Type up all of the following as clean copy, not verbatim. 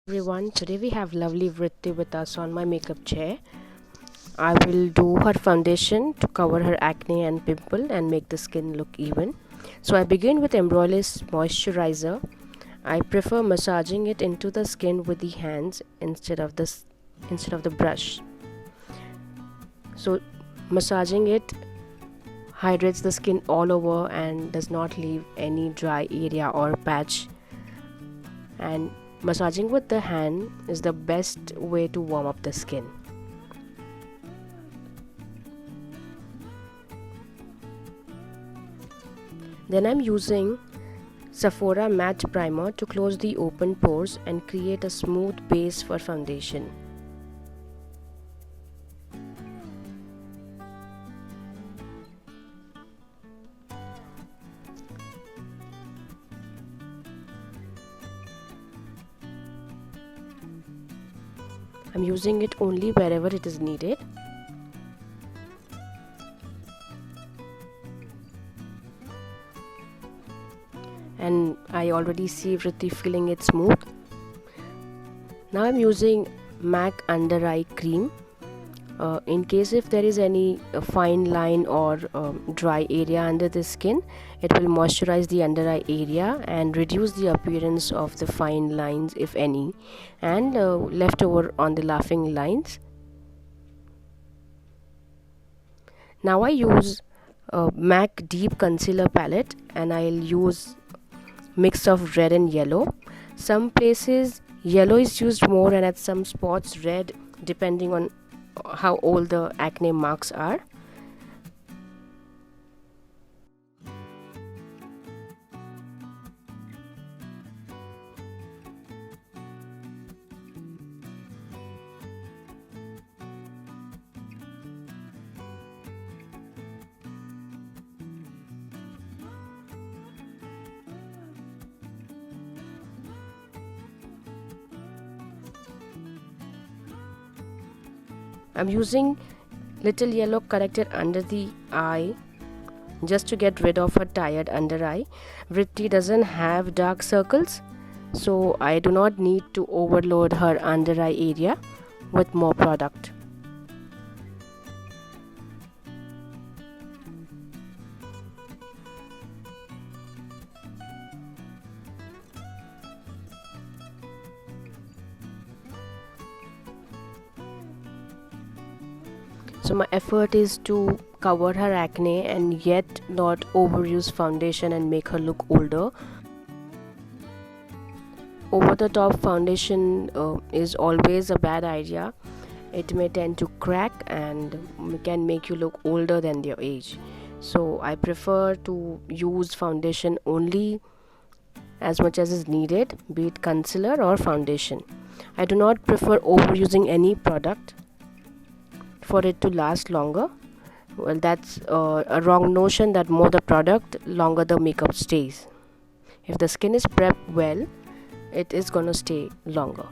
Everyone, today we have lovely Vritti with us on my makeup chair. I will do her foundation to cover her acne and pimple and make the skin look even. So I begin with Embroilis moisturizer. I prefer massaging it into the skin with the hands instead of the brush. So massaging it hydrates the skin all over and does not leave any dry area or patch, and massaging with the hand is the best way to warm up the skin. Then I'm using Sephora matte primer to close the open pores and create a smooth base for foundation. I'm using it only wherever it is needed. And I already see Vritti feeling it smooth. Now I'm using MAC under eye cream. In case if there is any fine line or dry area under the skin, it will moisturize the under eye area and reduce the appearance of the fine lines, if any, and left over on the laughing lines. Now I use MAC deep concealer palette, and I'll use mix of red and yellow. Some places yellow is used more, and at some spots red, depending on how old the acne marks are. I'm using little yellow corrector under the eye just to get rid of her tired under eye. Vritti doesn't have dark circles, so I do not need to overload her under eye area with more product. So my effort is to cover her acne and yet not overuse foundation and make her look older. Over the top foundation is always a bad idea. It may tend to crack and can make you look older than your age. So I prefer to use foundation only as much as is needed, be it concealer or foundation. I do not prefer overusing any product for it to last longer. Well, that's a wrong notion that more the product, longer the makeup stays. If the skin is prepped well, it is gonna stay longer.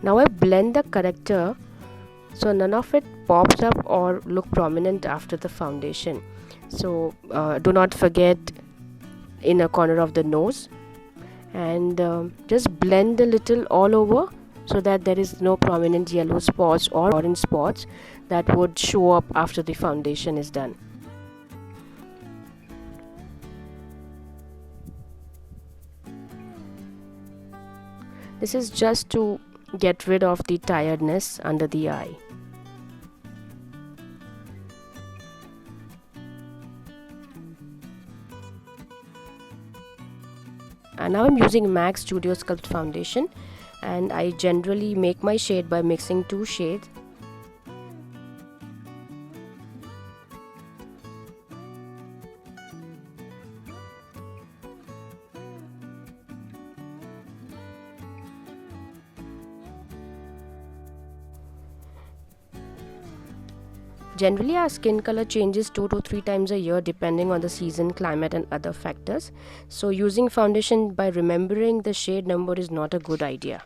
Now I blend the corrector so none of it pops up or look prominent after the foundation. So do not forget inner corner of the nose, and just blend a little all over so that there is no prominent yellow spots or orange spots that would show up after the foundation is done. This is just to get rid of the tiredness under the eye. And now I'm using MAC Studio Sculpt foundation, and I generally make my shade by mixing two shades. Generally, our skin color changes 2 to 3 times a year depending on the season, climate, and other factors. So, using foundation by remembering the shade number is not a good idea.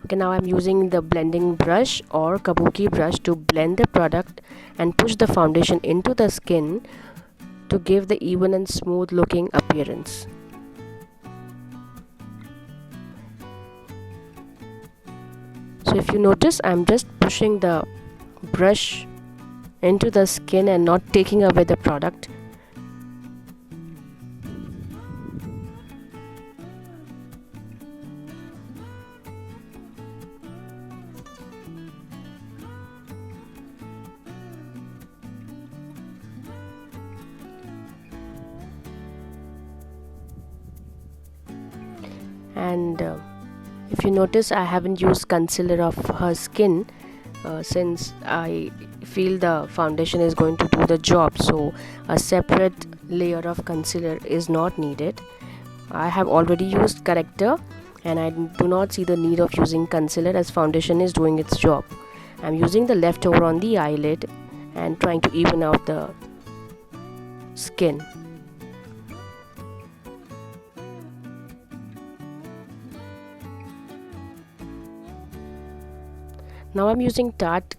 Okay, now I'm using the blending brush or kabuki brush to blend the product and push the foundation into the skin to give the even and smooth looking appearance. So if you notice, I'm just pushing the brush into the skin and not taking away the product. And if you notice, I haven't used concealer of her skin since I feel the foundation is going to do the job, so a separate layer of concealer is not needed. I have already used corrector and I do not see the need of using concealer as foundation is doing its job. I'm using the leftover on the eyelid and trying to even out the skin. Now I'm using Tarte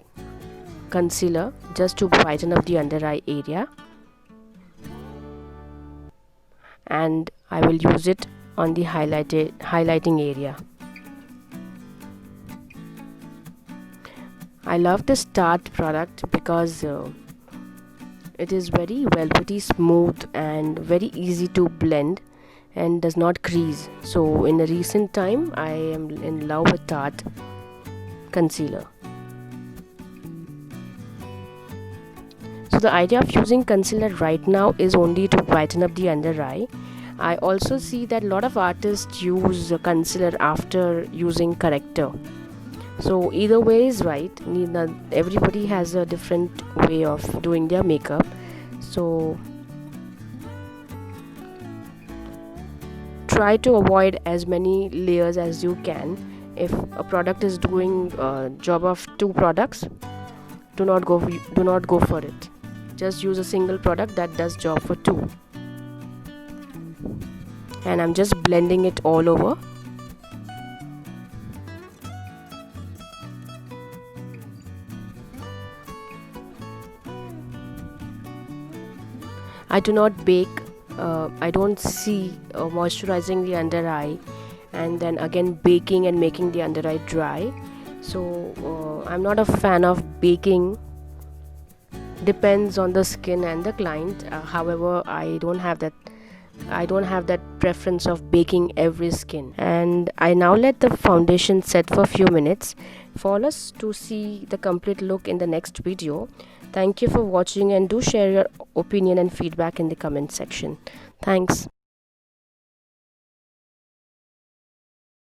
concealer just to brighten up the under eye area, and I will use it on the highlighting area. I love this Tarte product because it is very velvety smooth and very easy to blend and does not crease. So in the recent time I am in love with Tarte concealer. So the idea of using concealer right now is only to brighten up the under eye. I also see that a lot of artists use concealer after using corrector. So either way is right. Everybody has a different way of doing their makeup. So try to avoid as many layers as you can. If a product is doing a job of 2 products, do not go for it. Just use a single product that does job for 2. And I'm just blending it all over. I do not bake. I don't see moisturizing the under eye and then again baking and making the under eye dry. So I'm not a fan of baking. Depends on the skin and the client. However, I don't have that preference of baking every skin. And I now let the foundation set for a few minutes. Follow us to see the complete look in the next video. Thank you for watching and do share your opinion and feedback in the comment section. Thanks.